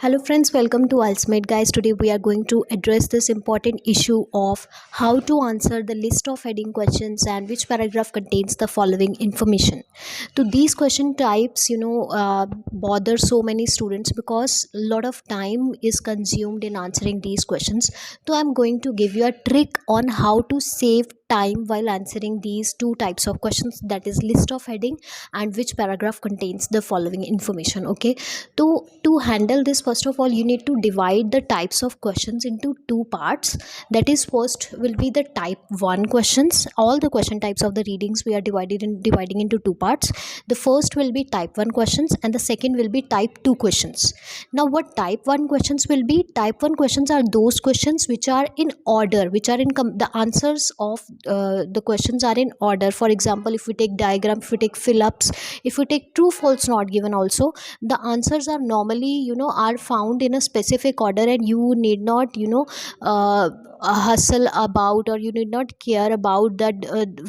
Hello friends, welcome to Ultimate Guys. Today we are going to address this important issue of how to answer the list of heading questions and which paragraph contains the following information. So these question types, bother so many students because a lot of time is consumed in answering these questions. So I'm going to give you a trick on how to save time while answering these two types of questions, that is list of heading and which paragraph contains the following information. Okay, so to handle this, first of all, you need to divide the types of questions into two parts. That is, first will be the type 1 questions. All the question types of the readings we are dividing into two parts. The first will be type 1 questions and the second will be type 2 questions. Now what type 1 questions will be? Type 1 questions are those questions which are in order, which are in the answers of the questions are in order. For example, if we take diagram, if we take fill ups, if we take true false not given also, the answers are normally are found in a specific order, and you need not hustle about, or you need not care about that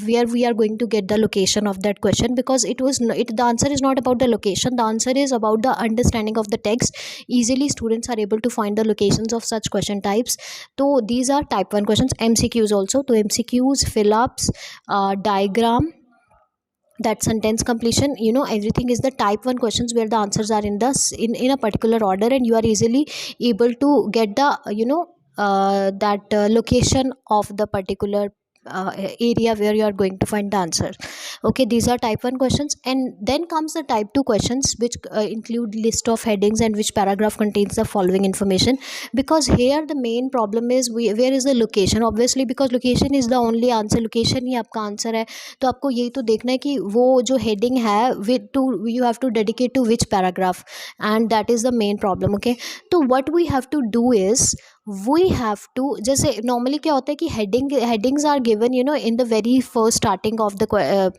where we are going to get the location of that question, because the answer is not about the location. The answer is about the understanding of the text. Easily students are able to find the locations of such question types. So these are type 1 questions. MCQs also, so MCQs, fill ups, diagram, that sentence completion, everything is the type 1 questions where the answers are in a particular order, and you are easily able to get the that location of the particular area where you are going to find the answer. Okay, these are type 1 questions, and then comes the type 2 questions, which include list of headings and which paragraph contains the following information. Because here the main problem is where is the location, obviously, because location is the only answer. Location ही आपका answer है, तो आपको यही तो देखना है कि वो जो हेडिंग है with to you have to dedicate to which paragraph, and that is the main problem. Okay, तो what we have to do is we have to, जैसे नॉर्मली क्या होता है कि headings are given in the very first starting of the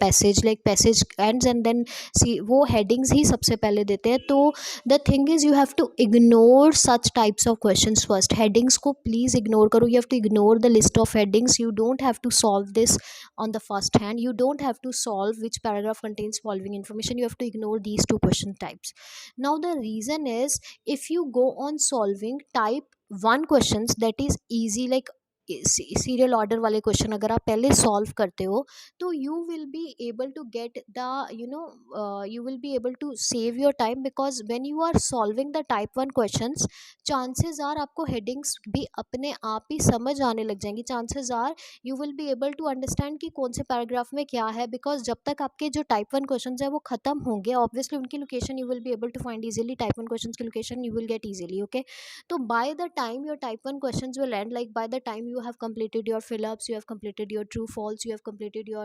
passage, like passage ends, and then see वो headings ही सबसे पहले देते हैं. तो the thing is you have to ignore such types of questions first. Headings को please ignore करो. You have to ignore the list of headings. You don't have to solve this on the first hand. You don't have to solve which paragraph contains following information. You have to ignore these two question types. Now the reason is, if you go on solving type 1 questions, that is easy, like serial order वाले question अगर आप पहले solve करते हो, तो you will be able to get the you will be able to save your time. Because when you are solving the type 1 questions, chances are आपको headings भी अपने आप ही समझ आने लग जाएंगी. Chances are you will be able to understand कि कौन से पैराग्राफ में क्या है. बिकॉज जब तक आपके जो टाइप 1 क्वेश्चन है वो खत्म होंगे, ऑब्वियसली उनकी location you will be able to find easily. Type 1 question की location you will get easily. Okay, so by the time your type 1 questions will end, like by the time you have completed your fill ups, you have completed your true false, you have completed your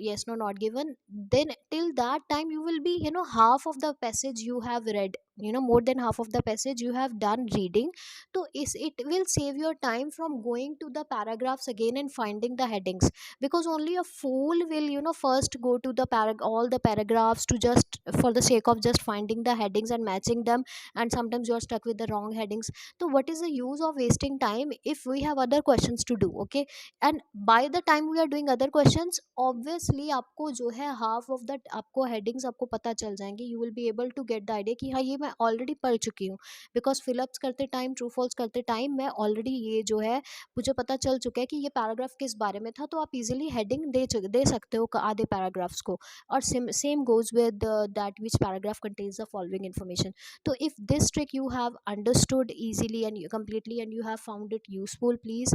yes no not given, then till that time you will be half of the passage you have read, more than half of the passage you have done reading. So is it will save your time from going to the paragraphs again and finding the headings, because only a fool will first go to the all the paragraphs to just for the sake of just finding the headings and matching them, and sometimes you are stuck with the wrong headings. So what is the use of wasting time if we have other questions to do? Okay, and by the time we are doing other questions, obviously आपको जो है half of that आपको headings आपको पता चल जाएंगे. You will be able to get the idea कि हाँ ये मैं already पढ़ चुकी हूँ, because fill ups करते टाइम, true false करते टाइम मैं already ये जो है मुझे पता चल चुका है कि ये पैराग्राफ किस बारे में था. तो आप इजीली हेडिंग दे सकते हो आधे पैराग्राफ्स को. और same goes with that which paragraph contains the following information. So if this trick you have understood easily and you completely and you have found it useful, please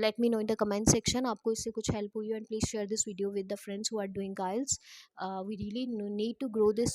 let me know in the comment section आपको इससे कुछ help हुई हो, and please share this video with the friends who are doing IELTS. We really need to grow this